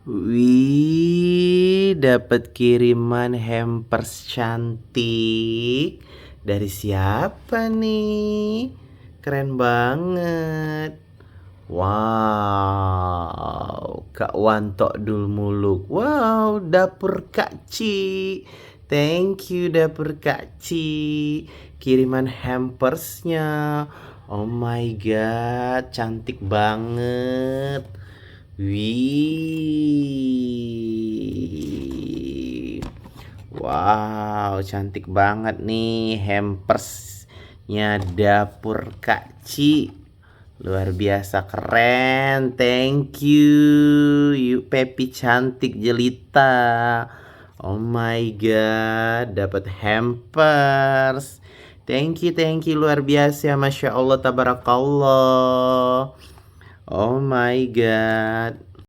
Wih, dapat kiriman hampers cantik. Dari siapa nih? Keren banget. Wow, Kak Wanto Dul Muluk. Wow, dapur Kak Ci. Thank you dapur Kak Ci. Kiriman hampersnya. Oh my god, cantik banget. Wih. Wow, cantik banget nih hampersnya dapur Kak Ci. Luar biasa keren. Thank you. Yuk Pepi cantik jelita. Oh my god, dapat hampers. Thank you luar biasa. Masya Allah tabarakallah. Oh my god.